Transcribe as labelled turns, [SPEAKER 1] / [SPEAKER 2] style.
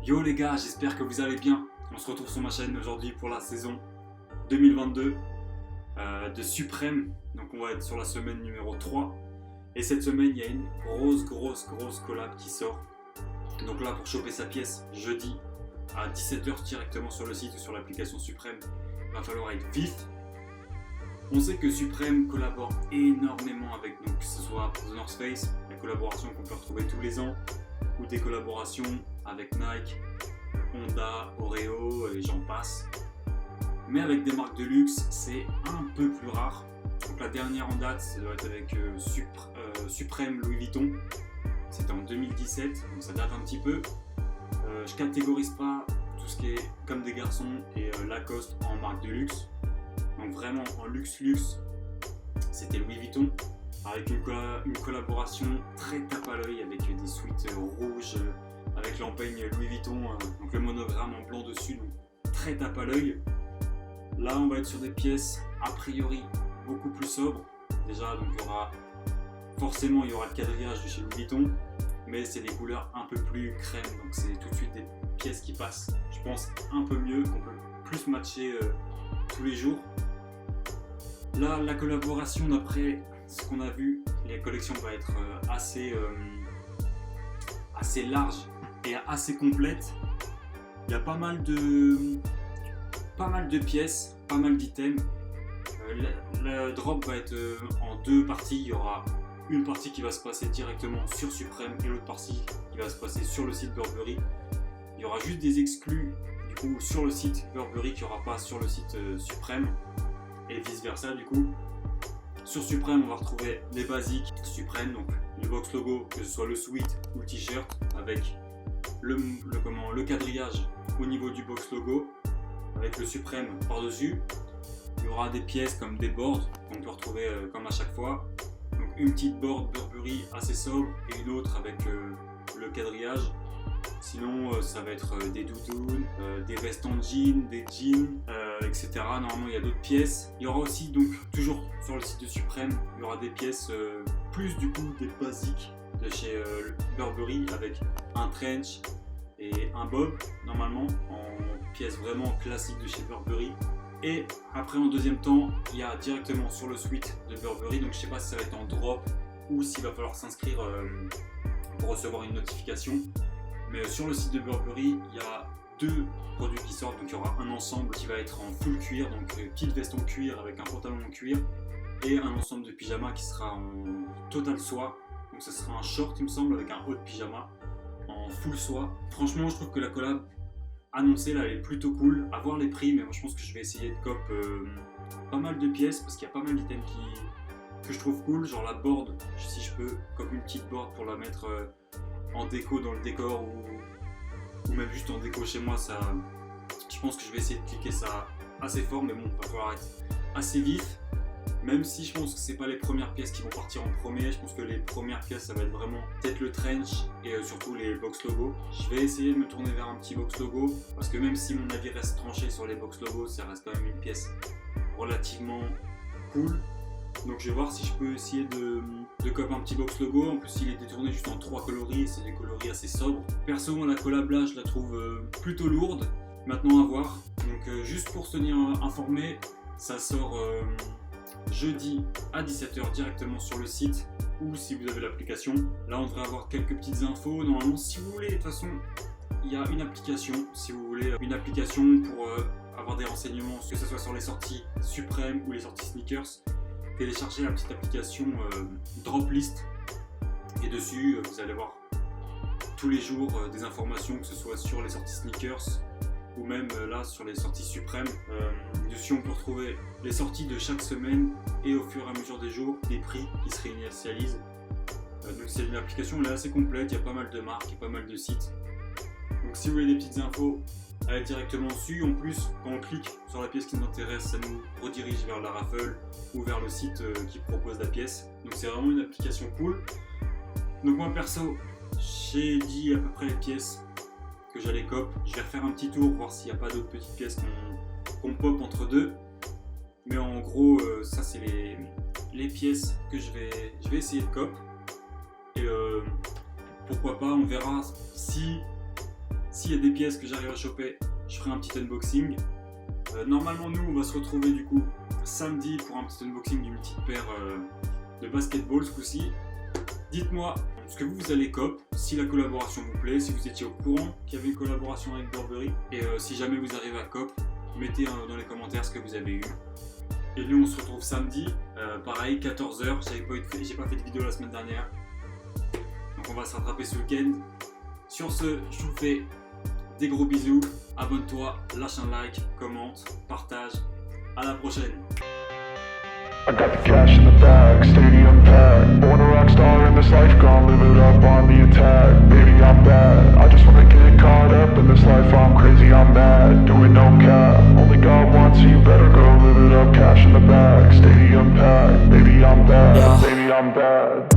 [SPEAKER 1] Yo les gars, j'espère que vous allez bien. On se retrouve sur ma chaîne aujourd'hui pour la saison 2022 de Suprême. Donc on va être sur la semaine numéro 3. Et cette semaine, il y a une grosse collab qui sort. Donc là, pour choper sa pièce, jeudi à 17h directement sur le site ou sur l'application Suprême, il va falloir être vif. On sait que Suprême collabore énormément avec, donc, que ce soit The North Face, la collaboration qu'on peut retrouver tous les ans, ou des collaborations avec Nike, Honda, Oreo et j'en passe. Mais avec des marques de luxe, c'est un peu plus rare. Donc la dernière en date, ça doit être avec Suprême Louis Vuitton. C'était en 2017, donc ça date un petit peu. Je catégorise pas tout ce qui est comme des garçons et Lacoste en marque de luxe. Donc vraiment en luxe, c'était Louis Vuitton avec une collaboration très tape à l'œil avec des suites rouges avec l'empeigne Louis Vuitton, donc le monogramme en blanc dessus, donc très tape à l'œil. Là on va être sur des pièces a priori beaucoup plus sobres. Déjà donc il y aura le quadrillage de chez Louis Vuitton, mais c'est des couleurs un peu plus crème, donc c'est tout de suite des pièces qui passent, je pense, un peu mieux, qu'on peut plus matcher tous les jours. Là, la collaboration, d'après ce qu'on a vu, la collection va être assez large et assez complète. Il y a pas mal de pièces, pas mal d'items. Le drop va être en deux parties. Il y aura une partie qui va se passer directement sur Suprême et l'autre partie qui va se passer sur le site Burberry. Il y aura juste des exclus du coup sur le site Burberry qu'il n'y aura pas sur le site Suprême et vice versa du coup. Sur Suprême on va retrouver les basiques Suprême, donc le box logo, que ce soit le sweat ou le t-shirt avec le quadrillage au niveau du box logo avec le Suprême par dessus. Il y aura des pièces comme des boards qu'on peut retrouver comme à chaque fois. Donc une petite board Burberry assez sobre et une autre avec le quadrillage. Sinon ça va être des doudounes, des vestes en jean, des jeans, etc. Normalement il y a d'autres pièces. Il y aura aussi donc toujours sur le site de Suprême, il y aura des pièces plus du coup des basiques de chez Burberry avec un trench et un bob normalement en pièces vraiment classiques de chez Burberry. Et après en deuxième temps, il y a directement sur le suite de Burberry, donc je sais pas si ça va être en drop ou s'il va falloir s'inscrire pour recevoir une notification. Mais sur le site de Burberry, il y a deux produits qui sortent, donc il y aura un ensemble qui va être en full cuir, donc petite veste en cuir avec un pantalon en cuir, et un ensemble de pyjama qui sera en total soie, donc ce sera un short il me semble avec un haut de pyjama en full soie. Franchement je trouve que la collab annoncée là elle est plutôt cool, à voir les prix, mais moi je pense que je vais essayer de cop pas mal de pièces parce qu'il y a pas mal d'items que je trouve cool, genre la board, si je peux cop une petite board pour la mettre en déco dans le décor ou même juste en déco chez moi. Ça, je pense que je vais essayer de cliquer ça assez fort, mais bon, il va falloir être assez vif, même si je pense que c'est pas les premières pièces qui vont partir en premier. Je pense que les premières pièces ça va être vraiment peut-être le trench et surtout les box logo. Je vais essayer de me tourner vers un petit box logo parce que même si mon avis reste tranché sur les box logo, ça reste quand même une pièce relativement cool. Donc je vais voir si je peux essayer de cop un petit box logo. En plus il est détourné juste en 3 coloris et c'est des coloris assez sobres. Perso moi la collab là je la trouve plutôt lourde. Maintenant à voir. Donc juste pour se tenir informé, ça sort jeudi à 17h directement sur le site ou si vous avez l'application. Là on devrait avoir quelques petites infos. Normalement si vous voulez, de toute façon il y a une application. Si vous voulez une application pour avoir des renseignements, que ce soit sur les sorties Suprême ou les sorties sneakers, téléchargez la petite application Droplist et dessus vous allez voir tous les jours des informations, que ce soit sur les sorties sneakers ou même là sur les sorties Suprême. Dessus on peut retrouver les sorties de chaque semaine et au fur et à mesure des jours des prix qui se réinitialisent. Donc c'est une application elle est assez complète, il y a pas mal de marques et pas mal de sites. Donc si vous voulez des petites infos, allez directement dessus. En plus, quand on clique sur la pièce qui nous intéresse, ça nous redirige vers la raffle ou vers le site qui propose la pièce. Donc c'est vraiment une application cool. Donc moi perso, j'ai dit à peu près les pièces que j'allais cop. Je vais refaire un petit tour, voir s'il n'y a pas d'autres petites pièces qu'on pop entre deux. Mais en gros, ça c'est les pièces que je vais essayer de cop. Et pourquoi pas, on verra si S'il y a des pièces que j'arrive à choper, je ferai un petit unboxing. Normalement, nous, on va se retrouver du coup samedi pour un petit unboxing d'une petite paire de basketball ce coup-ci. Dites-moi ce que vous allez cop, si la collaboration vous plaît, si vous étiez au courant qu'il y avait une collaboration avec Burberry. Et si jamais vous arrivez à cop, mettez dans les commentaires ce que vous avez eu. Et nous, on se retrouve samedi, pareil, 14h. J'ai pas fait de vidéo la semaine dernière. Donc on va se rattraper ce week-end. Sur ce, je vous fais des gros bisous. Abonne-toi, lâche un like, commente, partage. À la prochaine.
[SPEAKER 2] I got the cash in the bag, stadium packed. Born a rock star in this life, gonna live it up on the attack. Baby, I'm bad, I just wanna get caught up in this life. I'm crazy, I'm mad, doing no cap. Only God wants you, better go live it up. Cash in the bag, stadium packed. Baby, I'm bad, baby, I'm bad.